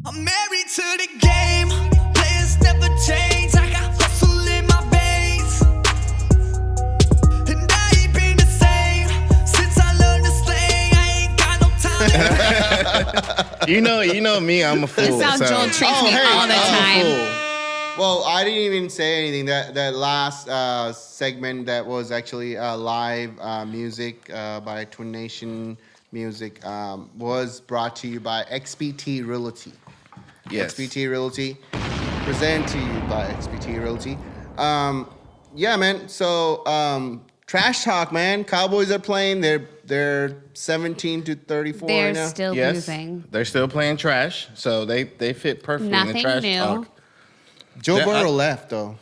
I'm married to the game. Players never change. I got hustle in my veins. And I ain't been the same since I learned to slang. I ain't got no time. You know me, I'm a fool. That's how Joel treats me all the time. Well, I didn't even say anything. That last segment that was actually live music by Twin Nation Music was brought to you by XBT Realty. Yes. XBT Realty, presented to you by XBT Realty. Yeah, man. So trash talk, man. Cowboys are playing. They're 17-34 They're right now. still losing. They're still playing trash, so they fit perfectly in the Nothing trash new. talk. Joe Burrow left though.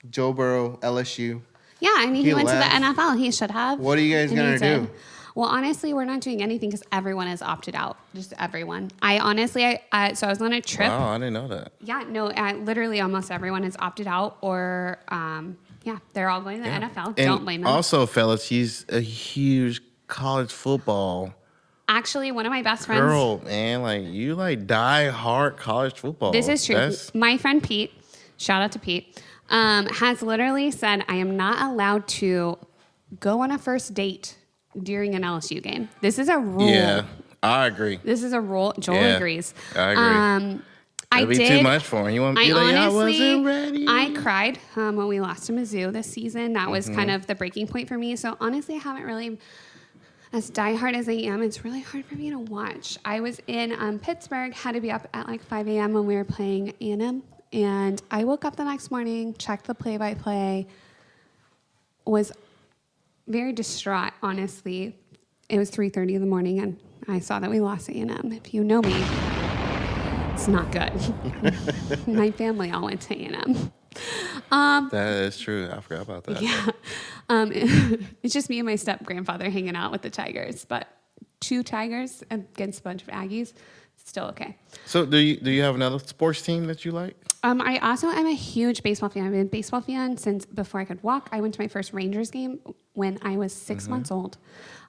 Joe Burrow, LSU. Yeah, I mean, he went left. to the NFL. He should have. What are you guys And gonna he did. do? Well, honestly, we're not doing anything because everyone has opted out. Just everyone. So I was on a trip. Wow, I didn't know that. Yeah, no, literally almost everyone has opted out or, they're all going to the NFL. And Don't blame them. also, fellas, he's a huge college football Actually, one of my best friends. girl, man. Like, you die hard college football. This is true. My friend Pete, shout out to Pete, has literally said, I am not allowed to go on a first date during an LSU game. This is a rule. Yeah, I agree. This is a rule. Joel agrees. I agree. It'd be too much for him. You want to be I wasn't ready. I cried when we lost to Mizzou this season. That was kind of the breaking point for me. So honestly, I haven't really, as diehard as I am, it's really hard for me to watch. I was in Pittsburgh, had to be up at like 5 a.m. when we were playing A&M. And I woke up the next morning, checked the play-by-play, was very distraught, honestly. It was 3:30 in the morning, and I saw that we lost A&M. If you know me, it's not good. My family all went to A&M. That is true. I forgot about that. Yeah. It's just me and my step-grandfather hanging out with the Tigers, but 2 Tigers against a bunch of Aggies, still okay. So do you have another sports team that you like? I also am a huge baseball fan. I've been a baseball fan since before I could walk. I went to my first Rangers game when I was 6 months old.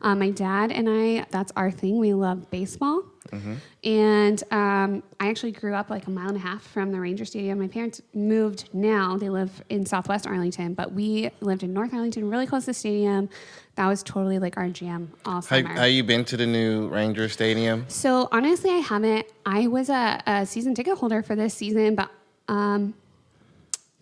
My dad and I, that's our thing. We love baseball. And I actually grew up like a mile and a half from the Ranger Stadium. My parents moved now. They live in Southwest Arlington, but we lived in North Arlington, really close to the stadium. That was totally like our jam all summer. Have you been to the new Ranger Stadium? So honestly, I haven't. I was a season ticket holder for this season, but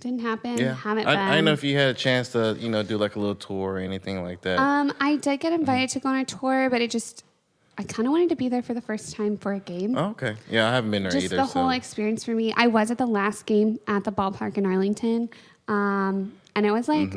didn't happen. Yeah. Haven't been. I didn't know if you had a chance to, do like a little tour or anything like that. I did get invited to go on a tour, but I kind of wanted to be there for the first time for a game. Oh, okay. Yeah, I haven't been there Just either. the whole experience for me. I was at the last game at the ballpark in Arlington, and it was like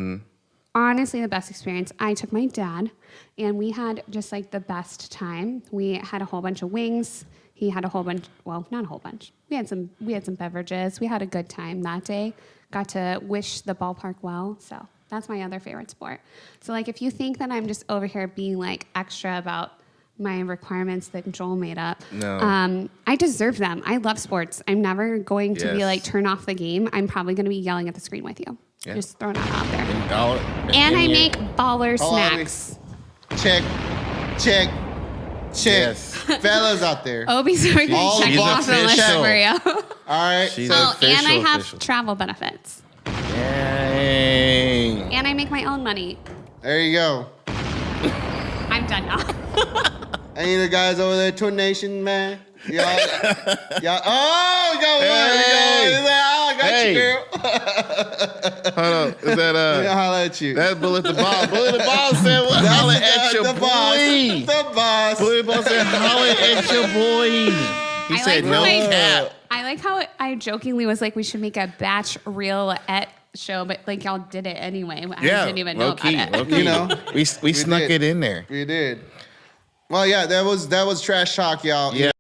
honestly the best experience. I took my dad, and we had just like the best time. We had a whole bunch of wings. He had a whole bunch. Well, not a whole bunch. We had some beverages. We had a good time that day. Got to wish the ballpark well. So that's my other favorite sport. So like, if you think that I'm just over here being like extra about my requirements that Joel made up, no. I deserve them. I love sports. I'm never going to be like, turn off the game. I'm probably going to be yelling at the screen with you. Yeah. Just throwing it out there. And I make baller snacks. Check. Yes. Fellas out there. Obie's already checked off the list for you. All right. She's and I have travel benefits. Yay. And I make my own money. There you go. I'm done now. Any of the guys over there, Twin Nation, man? Y'all. Oh, you got one. I got you, girl. Hold on. Is that I'll holler at you. That's Bullet the Boss. Bullet the Boss said, "What? Holler at your the boy." The boss. Bullet the Boss said, "Holler at your boy." He said, "No cap." I like how I jokingly was like, we should make a batch reel-ette show, but like y'all did it anyway. I didn't even know about it. You know, we snuck it in there. We did. Well, yeah, that was trash talk, y'all. Yeah.